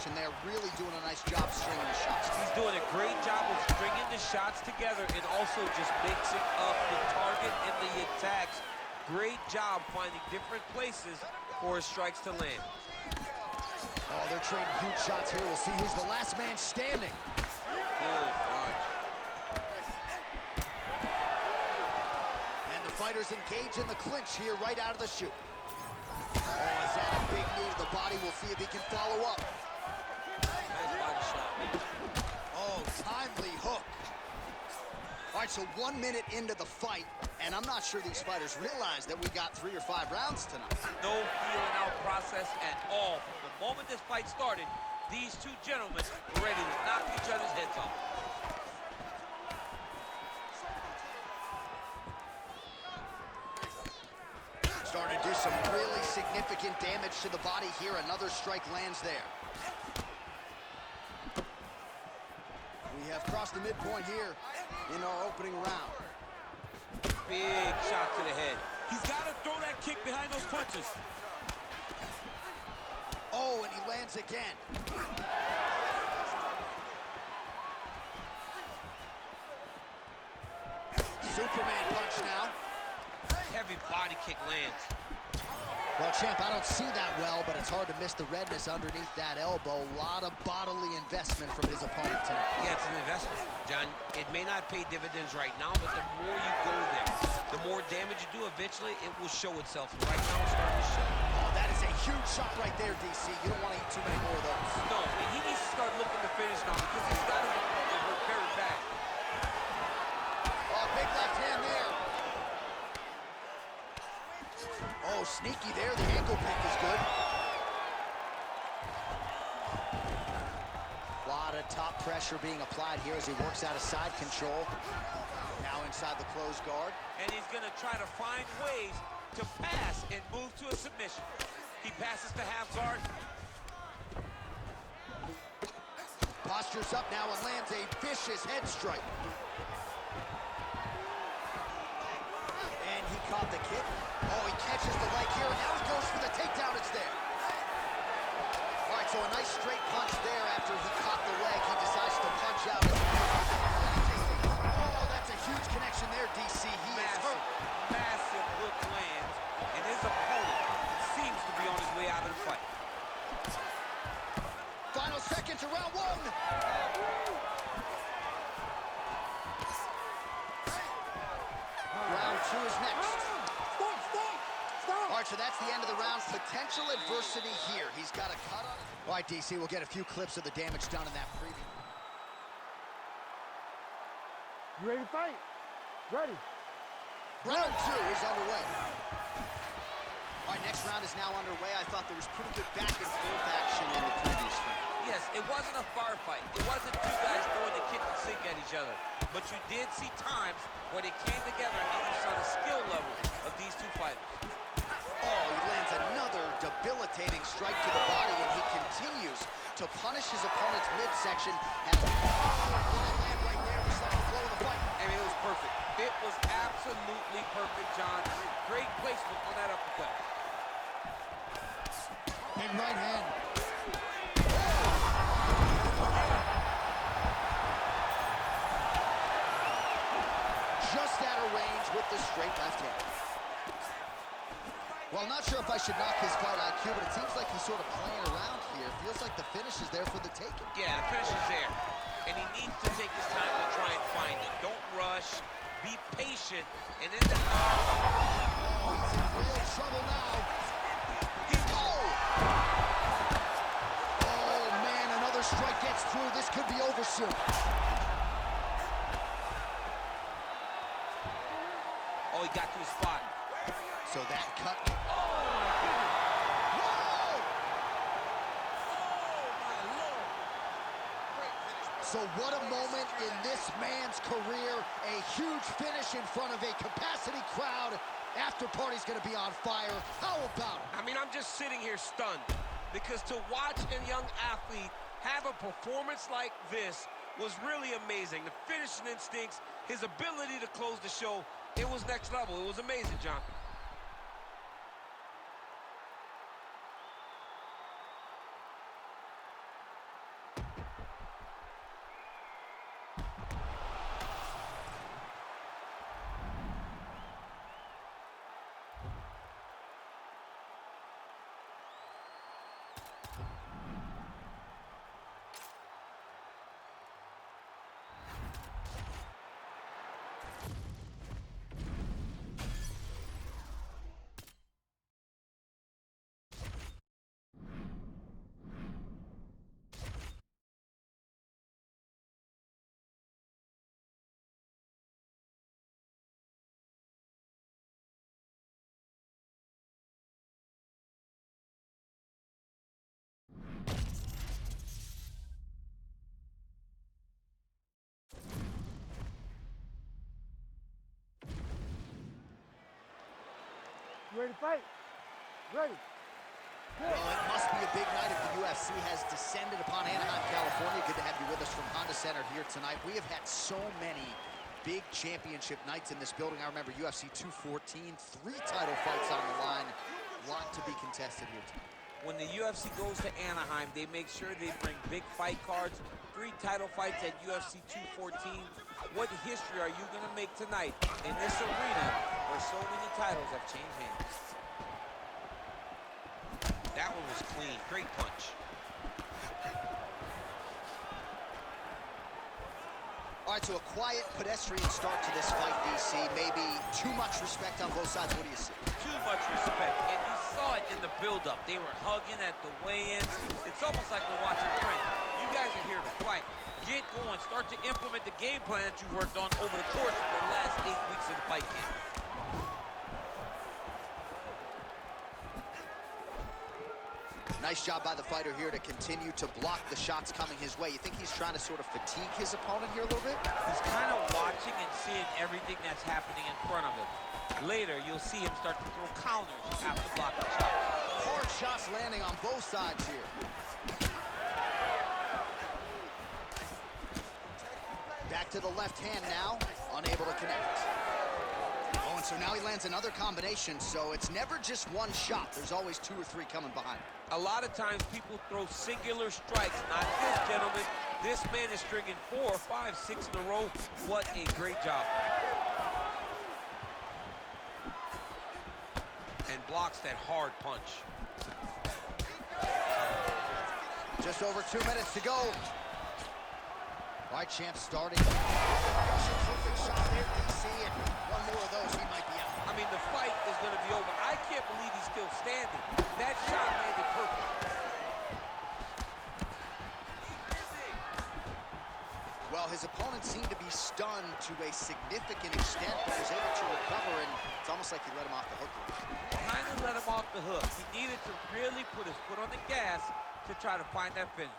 And they're really doing a nice job stringing the shots. He's doing a great job of stringing the shots together and also just mixing up the target and the attacks. Great job finding different places for his strikes to land. Oh, they're trading huge shots here. We'll see who's the last man standing. Good punch. And the fighters engage in the clinch here right out of the chute. Oh, is that a big knee to the body? We'll see if he can follow up. Nice body shot. Oh, timely hook. All right, so 1 minute into the fight, and I'm not sure these fighters realize that we got 3 or 5 rounds tonight. No feeling out process at all. From the moment this fight started, these two gentlemen were ready to knock each other's heads off. Starting to do some really significant damage to the body here. Another strike lands there. We have crossed the midpoint here in our opening round. Big shot to the head. He's got to throw that kick behind those punches. Oh, and he lands again. Superman punch now. Heavy body kick lands. Well, champ, I don't see that well, but it's hard to miss the redness underneath that elbow. A lot of bodily investment from his opponent tonight. Yeah, it's an investment, John. It may not pay dividends right now, but the more you go there, the more damage you do, eventually it will show itself. And right now it's starting to show. Oh, that is a huge shot right there, DC. You don't want to eat too many more of those. No, and he needs to start looking to finish now because he's got his opponent hurt very bad. Oh, big left hand there. Oh, sneaky there. The ankle pick is good. A lot of top pressure being applied here as he works out of side control. Now inside the closed guard. And he's going to try to find ways to pass and move to a submission. He passes to half guard. Postures up now and lands a vicious head strike. And he caught the kick. Oh, he catches the leg here, and now he goes for the takedown. It's there. All right, so a nice straight punch there after he caught the leg. He decides to punch out. Oh, that's a huge connection there, DC. He is hurt. Massive hook lands, and his opponent seems to be on his way out of the fight. Final seconds of round 1. Round 2 is next. All right, so that's the end of the round. Potential adversity here. He's got a cut on it. All right, DC, we'll get a few clips of the damage done in that preview. You ready to fight? Ready. Round 2 is underway. All right, next round is now underway. I thought there was pretty good back and forth action in the previous fight. Yes, it wasn't a firefight. It wasn't two guys throwing the kick and sink at each other. But you did see times when it came together and you saw the skill level of these two fighters. Oh, he lands another debilitating strike to the body, and he continues to punish his opponent's midsection. And land right there to start the flow of the fight. I mean, it was perfect. It was absolutely perfect, John. Great placement on that uppercut. Big right hand. Just out of range with the straight left hand. Well, I'm not sure if I should knock his fight IQ, but it seems like he's sort of playing around here. Feels like the finish is there for the taking. Yeah, the finish is there. And he needs to take his time to try and find it. Don't rush. Be patient. And then Oh, he's in real trouble now. Oh, man, another strike gets through. This could be over soon. Oh, he got to his spot. So that cut. So what a moment in this man's career. A huge finish in front of a capacity crowd. After party's gonna be on fire. How about it? I mean, I'm just sitting here stunned because to watch a young athlete have a performance like this was really amazing. The finishing instincts, his ability to close the show, it was next level. It was amazing, John. ready to fight? Ready. Well, it must be a big night if the UFC has descended upon Anaheim, California. Good to have you with us from Honda Center here tonight. We have had so many big championship nights in this building. I remember UFC 214, 3 title fights on the line. A lot to be contested here tonight. When the UFC goes to Anaheim, they make sure they bring big fight cards. 3 title fights at UFC 214. What history are you going to make tonight in this arena where so many titles have changed hands? That one was clean. Great punch. All right, so a quiet, pedestrian start to this fight, DC. Maybe too much respect on both sides. What do you see? Too much respect, and you saw it in the build-up. They were hugging at the weigh-ins. It's almost like we're watching friends. You guys are here to fight. Get going. Start to implement the game plan that you worked on over the course of the last 8 weeks of the fight camp. Nice job by the fighter here to continue to block the shots coming his way. You think he's trying to sort of fatigue his opponent here a little bit? He's kind of watching and seeing everything that's happening in front of him. Later, you'll see him start to throw counters after blocking shots. Hard shots landing on both sides here. Back to the left hand now, unable to connect. Oh, and so now he lands another combination, so it's never just one shot. There's always 2 or 3 coming behind. A lot of times people throw singular strikes. Not this gentleman. This man is stringing 4, 5, 6 in a row. What a great job. And blocks that hard punch. Just over 2 minutes to go. All right, champ starting. Perfect shot there, DC, and one more of those, he might be out. I mean, the fight is going to be over. I can't believe he's still standing. That shot landed perfect. Well, his opponent seemed to be stunned to a significant extent, but was able to recover, and it's almost like he let him off the hook. Kind of let him off the hook. He needed to really put his foot on the gas to try to find that finish.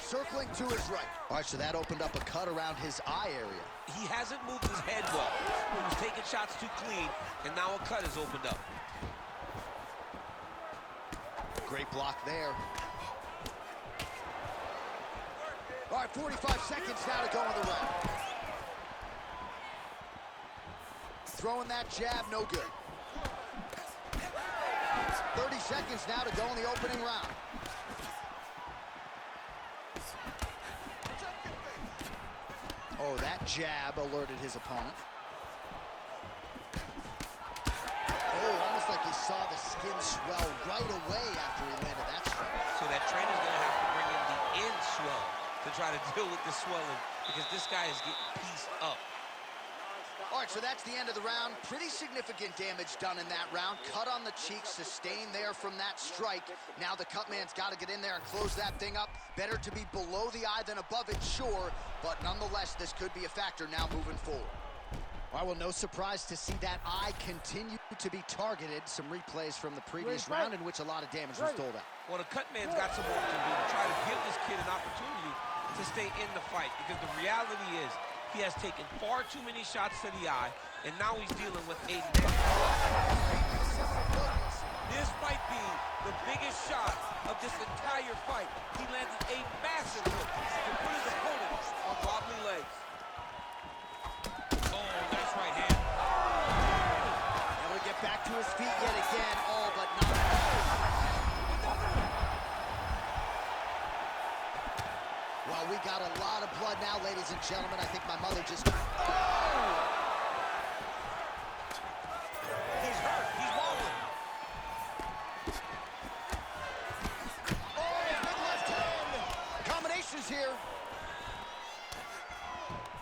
Circling to his right. All right, so that opened up a cut around his eye area. He hasn't moved his head well. He was taking shots too clean, and now a cut has opened up. Great block there. All right, 45 seconds now to go in the round. Throwing that jab, no good. 30 seconds now to go in the opening round. Oh, that jab alerted his opponent. Oh, almost like he saw the skin swell right away after he landed that strike. So that trainer's going to have to bring in the end swell to try to deal with the swelling because this guy is getting pieced up. All right, so that's the end of the round. Pretty significant damage done in that round. Cut on the cheek, sustained there from that strike. Now the cut man's got to get in there and close that thing up. Better to be below the eye than above it, sure, but nonetheless, this could be a factor now moving forward. All right, well, no surprise to see that eye continue to be targeted. Some replays from the previous round in which a lot of damage was doled out. Well, the cut man's got some work to do to try to give this kid an opportunity to stay in the fight because the reality is he has taken far too many shots to the eye, and now he's dealing with a this might be the biggest shot of this entire fight. He landed a massive hook to put his opponent on wobbly legs. Oh, nice right hand. Able to get back to his feet yet again, all but not. Well, we got a lot of blood now, ladies and gentlemen. I think my mother just... Oh! He's hurt. He's wobbling. Oh, big left hand! Combinations here.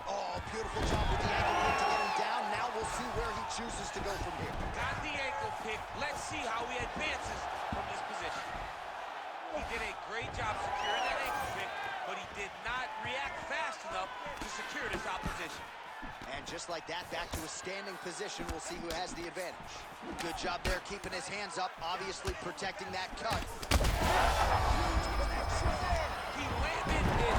Oh, beautiful job with the ankle kick to get him down. Now we'll see where he chooses to go from here. Got the ankle pick. Let's see how he advances from this position. He did a great job securing that ankle pick, but he did not react fast enough to secure this opposition. And just like that, back to a standing position. We'll see who has the advantage. Good job there, keeping his hands up, obviously protecting that cut. He landed it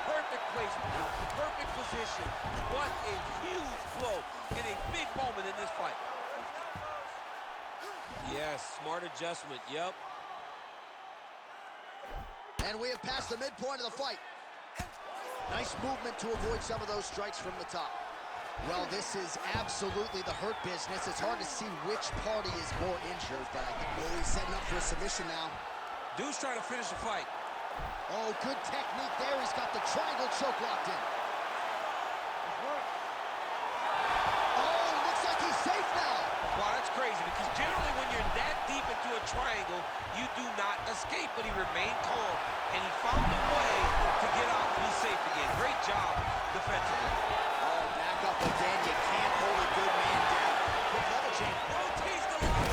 perfectly. Perfect placement, perfect position. What a huge blow in a big ball. Yep. And we have passed the midpoint of the fight. Nice movement to avoid some of those strikes from the top. Well, this is absolutely the hurt business. It's hard to see which party is more injured, but I think he's setting up for a submission now. Dude's trying to finish the fight. Oh, good technique there. He's got the triangle choke locked in. Oh, looks like he's safe now. Wow, that's crazy, because generally when you're that deep into a triangle, you do not escape, but he remained calm, and he found a way to get out and be safe again. Great job defensively. Oh, back up again. You can't hold a good man down. Quick level change. Rotates the line.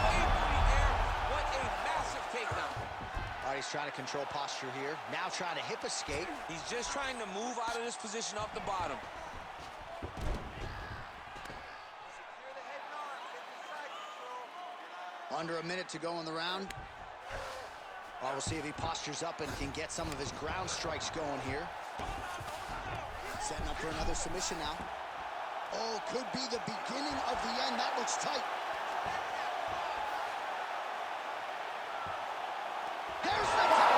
Way through the air. What a massive takedown. All right, he's trying to control posture here. Now trying to hip escape. He's just trying to move out of this position off the bottom. Under a minute to go in the round. Oh, we'll see if he postures up and can get some of his ground strikes going here. Setting up for another submission now. Oh, could be the beginning of the end. That looks tight. There's the tap.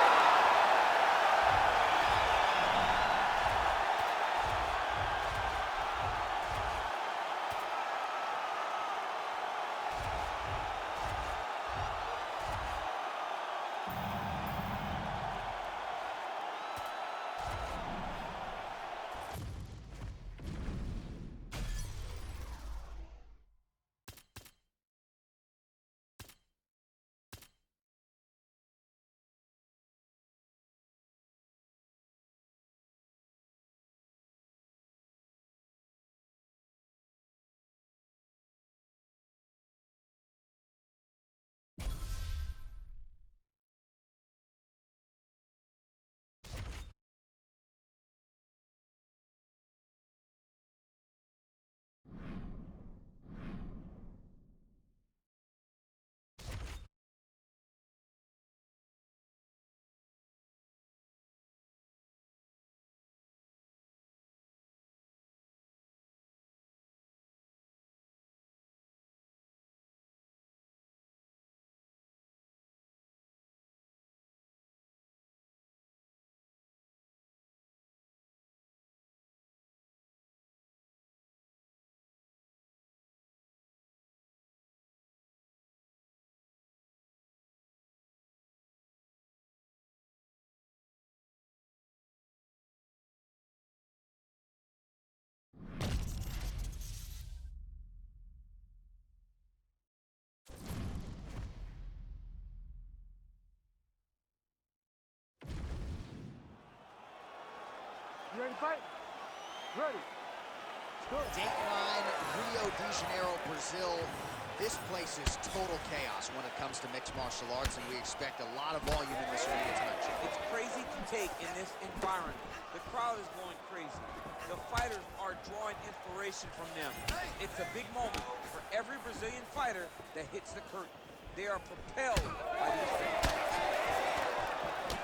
You ready to fight? Ready. Let's go. Dateline, Rio de Janeiro, Brazil. This place is total chaos when it comes to mixed martial arts, and we expect a lot of volume in this arena tonight. It's crazy to take in this environment. The crowd is going crazy. The fighters are drawing inspiration from them. It's a big moment for every Brazilian fighter that hits the curtain. They are propelled by these fans.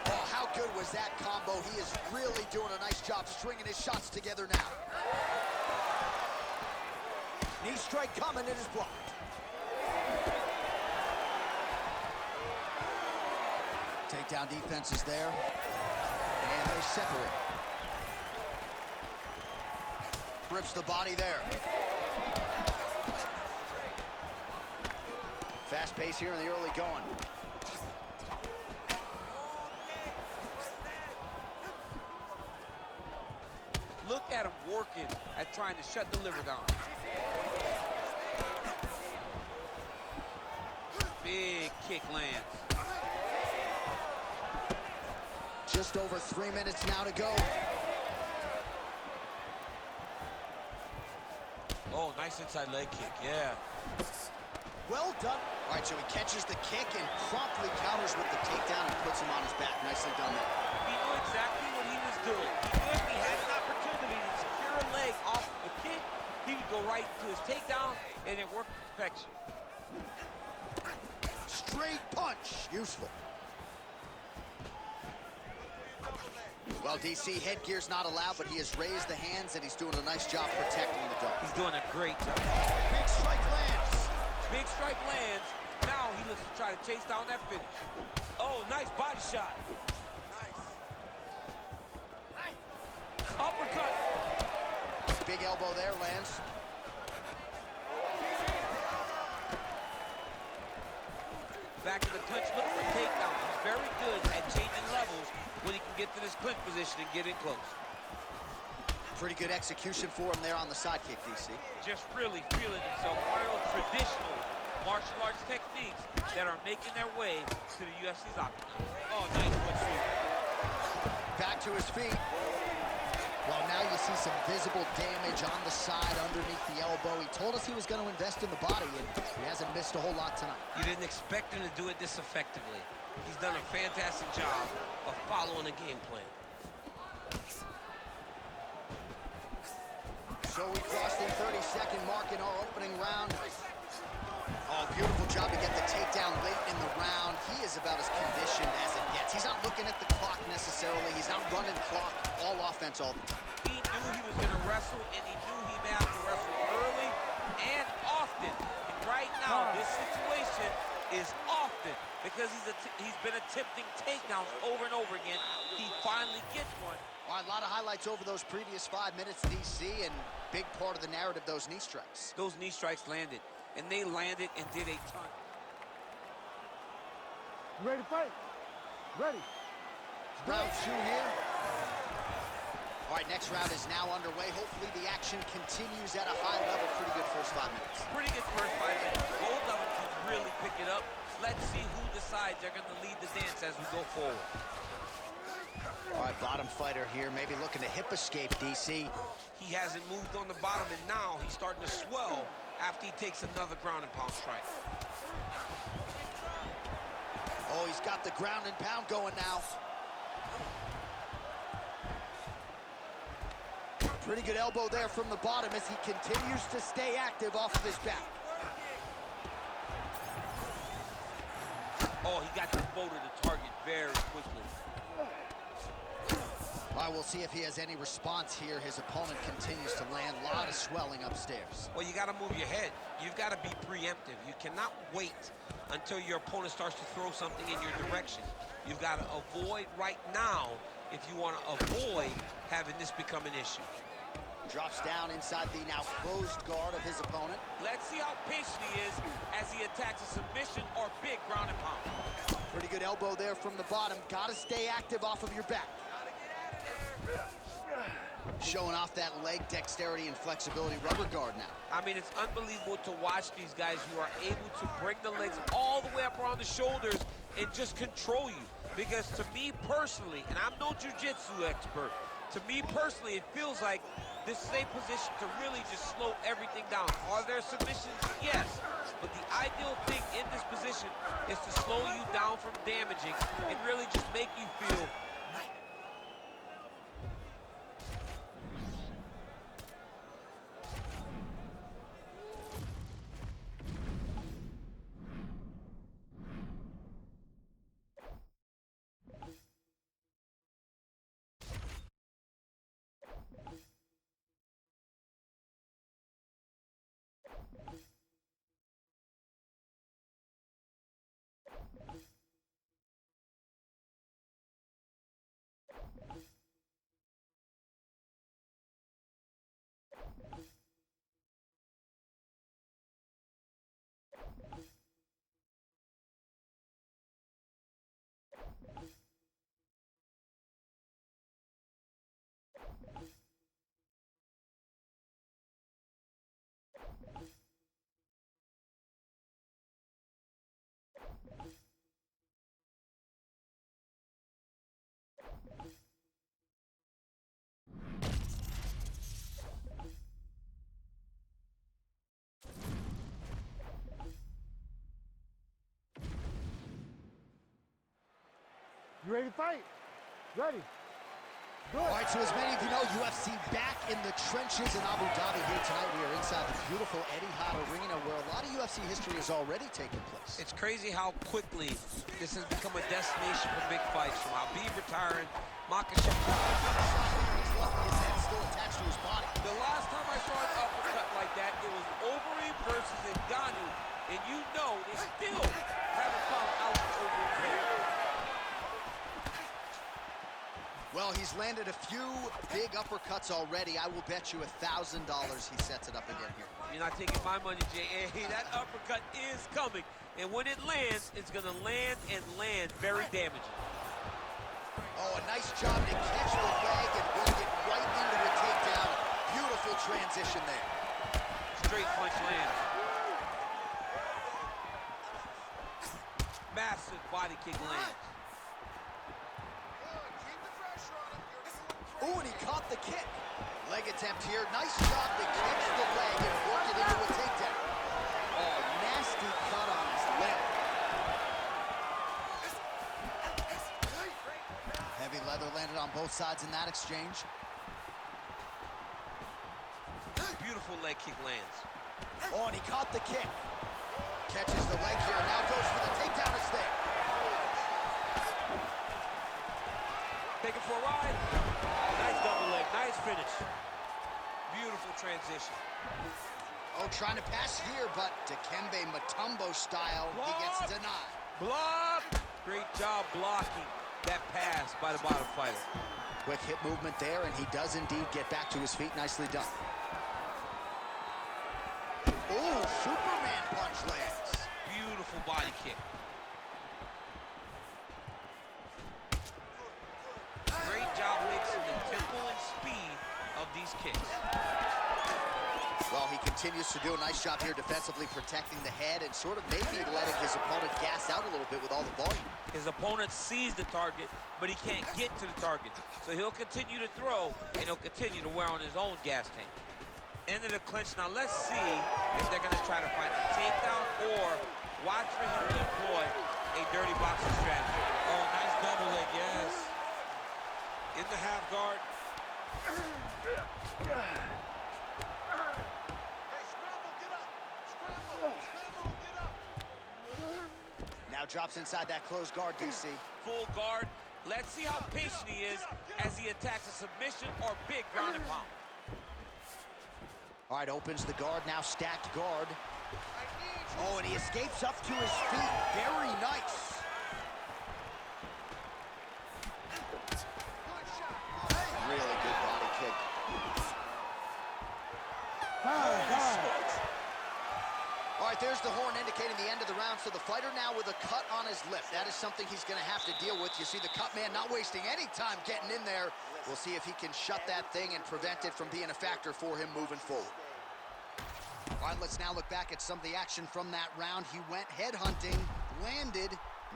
Oh, how good was that combo? He is really doing a nice job stringing his shots together now. Knee strike coming, it is blocked. Takedown defense is there, and they separate. Rips the body there. Fast pace here in the early going. Look at him working at trying to shut the liver down. Big kick lands. Just over 3 minutes now to go. Oh, nice inside leg kick, yeah. Well done. All right, so he catches the kick and promptly counters with the takedown and puts him on his back. Nicely done there. He knew exactly what he was doing. He knew if he had an opportunity to secure a leg off the kick, he would go right to his takedown, and it worked to perfection. Straight punch. Useful. Well, DC, headgear's not allowed, but he has raised the hands, and he's doing a nice job protecting the dome. He's doing a great job. Big strike lands. Big strike lands. Now he looks to try to chase down that finish. Oh, nice body shot. Uppercut. Big elbow there lands. Back in the clinch, looking for takedown. He's very good at changing levels when he can get to this clinch position and get in close. Pretty good execution for him there on the side kick, DC. Just really feeling himself. One of those traditional martial arts techniques that are making their way to the UFC's octagon. Oh, nice foot sweep. Back to his feet. Well, now you see some visible damage on the side underneath the elbow. He told us he was going to invest in the body, and he hasn't missed a whole lot tonight. You didn't expect him to do it this effectively. He's done a fantastic job of following a game plan. So we crossed the 30-second mark in our opening round. Oh, beautiful job to get the takedown late in the round. He is about as conditioned as it gets. He's not looking at the clock necessarily. He's not running clock. All offense all the time. He knew he was going to wrestle, and he knew he may have to wrestle early and often. And right now, this situation is often because he's been attempting takedowns over and over again. He finally gets one. All right, a lot of highlights over those previous 5 minutes, DC, and big part of the narrative, those knee strikes. Those knee strikes landed, and they landed and did a ton. You ready to fight? Ready. Round 2 here. All right, next round is now underway. Hopefully the action continues at a high level. Pretty good first 5 minutes. Pretty good first 5 minutes. Both of them can really pick it up. Let's see who decides they're going to lead the dance as we go forward. All right, bottom fighter here, maybe looking to hip escape, DC. He hasn't moved on the bottom, and now he's starting to swell after he takes another ground and pound strike. Oh, he's got the ground and pound going now. Pretty good elbow there from the bottom as he continues to stay active off of his back. Oh, he got the bow to the target very quickly. All right, we'll see if he has any response here. His opponent continues to land. A lot of swelling upstairs. Well, you got to move your head. You've got to be preemptive. You cannot wait until your opponent starts to throw something in your direction. You've got to avoid right now if you want to avoid having this become an issue. Drops down inside the now closed guard of his opponent. Let's see how patient he is as he attacks a submission or big ground and pound. Pretty good elbow there from the bottom. Got to stay active off of your back. Showing off that leg dexterity and flexibility. Rubber guard now. I mean, it's unbelievable to watch these guys who are able to bring the legs all the way up around the shoulders and just control you. Because to me personally, and I'm no jiu-jitsu expert, to me personally, it feels like this is a position to really just slow everything down. Are there submissions? Yes. But the ideal thing in this position is to slow you down from damaging and really just make you feel You ready to fight? Ready. Good. All right, so as many of you know, UFC back in the trenches in Abu Dhabi here tonight. We are inside the beautiful Etihad Arena where a lot of UFC history has already taken place. It's crazy how quickly this has become a destination for big fights. From Habib retiring, Makhachev. He's lucky his head's still attached to his body. the last time I saw an uppercut like that, it was Overeem versus Ngannou and you know they still haven't found out over his head. Well, he's landed a few big uppercuts already. I will bet you $1,000 he sets it up again here. You're not taking my money, Jay. Hey, that uppercut is coming. And when it lands, it's going to land and land very damaging. Oh, a nice job to catch the leg and work it right into a takedown. Beautiful transition there. Straight punch lands. Massive body kick lands. Ooh, and he caught the kick. Leg attempt here. Nice job to catch the leg and work it into a takedown. Oh, nasty cut on his lip. Heavy leather landed on both sides in that exchange. Beautiful leg kick lands. Oh, and he caught the kick. Catches the leg here, now goes for the takedown. It's there. Take it for a ride. Nice double leg, nice finish. Beautiful transition. Oh, trying to pass here, but Dikembe Mutombo style, he gets denied. Block! Great job blocking that pass by the bottom fighter. Quick hip movement there, and he does indeed get back to his feet. Nicely done. Ooh, Superman punch lands. Beautiful body kick. Great job mixing the tempo and speed of these kicks. Well, he continues to do a nice job here defensively protecting the head and sort of maybe letting his opponent gas out a little bit with all the volume. His opponent sees the target, but he can't get to the target. So he'll continue to throw, and he'll continue to wear on his own gas tank. End of the clinch. Now let's see if they're going to try to find a takedown or watch for him to employ a dirty boxing strategy. Oh, nice double leg, yes. In the half guard. Now drops inside that closed guard, DC. Full guard. Let's see how patient he is as he attacks a submission or big ground and pound. All right, opens the guard, now stacked guard. Oh, and he escapes up to his feet. Very nice. Really good body kick. All right, there's the horn indicating the end of the round. So the fighter now with a cut on his lip. That is something he's going to have to deal with. You see the cut man not wasting any time getting in there. We'll see if he can shut that thing and prevent it from being a factor for him moving forward. All right, let's now look back at some of the action from that round. He went headhunting, landed,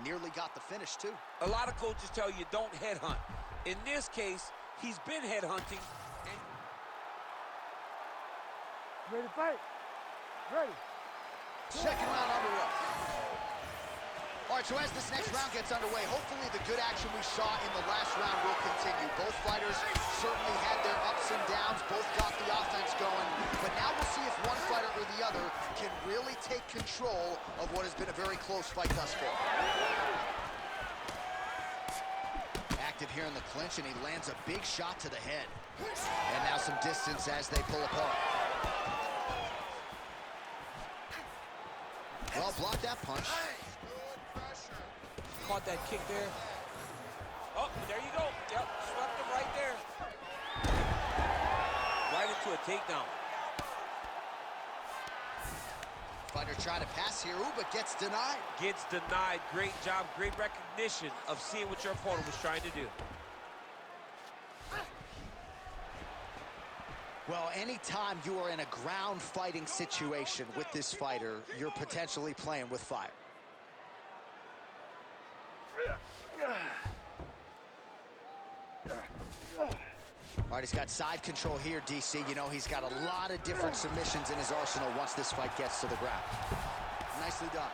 nearly got the finish too. A lot of coaches tell you don't headhunt. In this case, he's been headhunting. Ready to fight? Ready. Second round underway. All right, so as this next round gets underway, hopefully the good action we saw in the last round will continue. Both fighters certainly had their ups and downs, both got the offense going, but now we'll see if one fighter or the other can really take control of what has been a very close fight thus far. Active here in the clinch, and he lands a big shot to the head. And now some distance as they pull apart. Well, blocked that punch. Caught that kick there. Oh, there you go. Yep, swept him right there. Right into a takedown. Fighter trying to pass here, ooh, but gets denied. Gets denied. Great job, great recognition of seeing what your opponent was trying to do. Well, anytime you are in a ground fighting situation with this fighter, you're potentially playing with fire. All right, he's got side control here, DC. You know, he's got a lot of different submissions in his arsenal once this fight gets to the ground. Nicely done.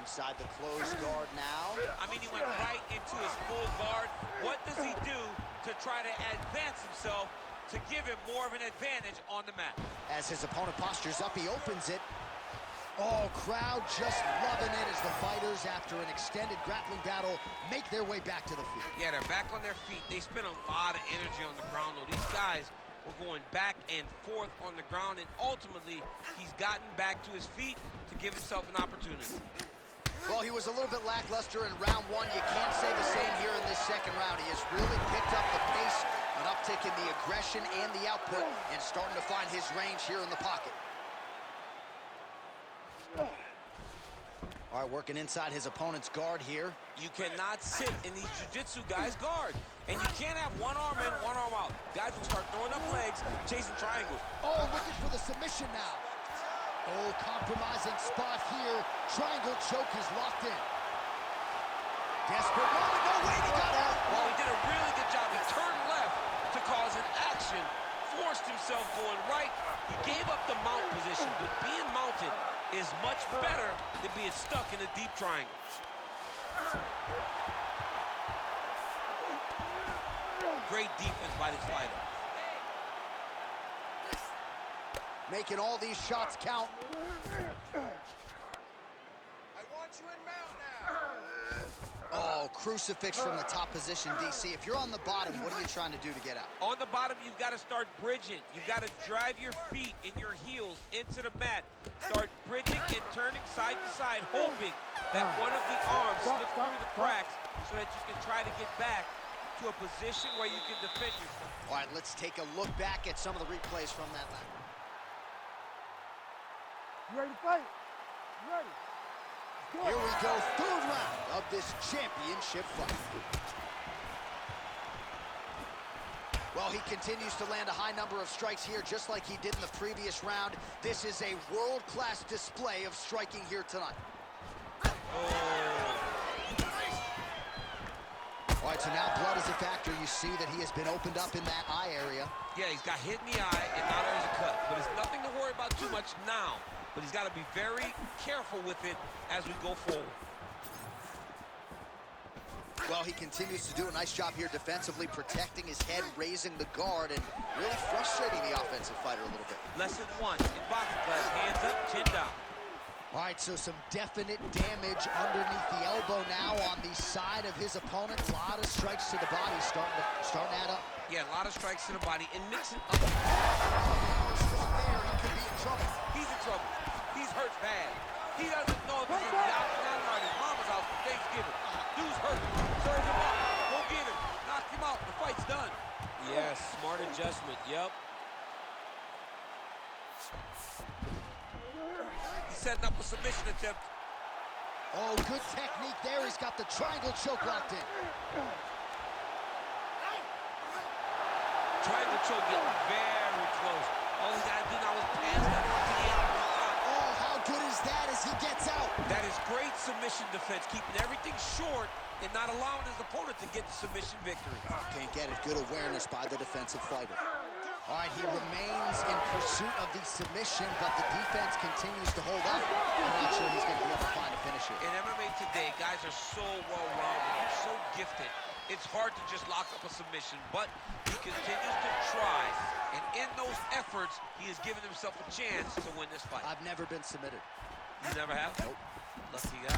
Inside the closed guard now. I mean, he went right into his full guard. What does he do to try to advance himself to give him more of an advantage on the mat? As his opponent postures up, he opens it. Oh, crowd just loving it as the fighters, after an extended grappling battle, make their way back to the field. Yeah, they're back on their feet. They spent a lot of energy on the ground, though. These guys were going back and forth on the ground, and ultimately, he's gotten back to his feet to give himself an opportunity. Well, he was a little bit lackluster in round one. You can't say the same here in this second round. He has really picked up the pace, an uptick in the aggression and the output, and starting to find his range here in the pocket. All right, working inside his opponent's guard here. You cannot sit in these jiu-jitsu guys' guard. And you can't have one arm in, one arm out. Guys will start throwing up legs, chasing triangles. Oh, looking for the submission now. Oh, compromising spot here. Triangle choke is locked in. Desperate moment, no way, he got out. Well, he did a really good job. He turned left to cause an action, forced himself going right. He gave up the mount position, but being mounted is much better than being stuck in a deep triangle. Great defense by this fighter. Making all these shots count. I want you in mount now. Oh, crucifix from the top position, DC. If you're on the bottom, what are you trying to do to get out? On the bottom, you've got to start bridging. You've got to drive your feet and your heels into the mat. Start bridging and turning side to side, hoping that one of the arms slips through the cracks so that you can try to get back to a position where you can defend yourself. All right, let's take a look back at some of the replays from that lap. You ready to fight? You ready? Here we go, third round of this championship fight. Well, he continues to land a high number of strikes here, just like he did in the previous round. This is a world-class display of striking here tonight. All right, so now blood is a factor. You see that he has been opened up in that eye area. Yeah, he's got hit in the eye, and now there's a cut. But it's nothing to worry about too much now. But he's got to be very careful with it as we go forward. Well, he continues to do a nice job here defensively, protecting his head, raising the guard, and really frustrating the offensive fighter a little bit. Lesson one in boxing class, hands up, chin down. All right, so some definite damage underneath the elbow now on the side of his opponent. A lot of strikes to the body starting to add up. Yeah, a lot of strikes to the body and mixing up. There, he could be in trouble. He's in trouble. He's hurt bad. He doesn't know if he's going to be out tonight or his mama's out for Thanksgiving. Dude's hurt. Serve him up. Go get him. Knock him out. The fight's done. Yes, smart adjustment. Yep. He's setting up a submission attempt. Oh, good technique there. He's got the triangle choke locked in. Triangle choke getting very close. All he's got to do now is pass that one to the end. Oh, how good is that as he gets out? That is great submission defense, keeping everything short and not allowing his opponent to get the submission victory. Can't get it. Good awareness by the defensive fighter. All right, he remains in pursuit of the submission, but the defense continues to hold up. I'm not sure he's going to be able to find a finish here. In MMA today, guys are so well-rounded, so gifted. It's hard to just lock up a submission, but he continues to try. And in those efforts, he has given himself a chance to win this fight. I've never been submitted. You never have? Nope. Lucky guy.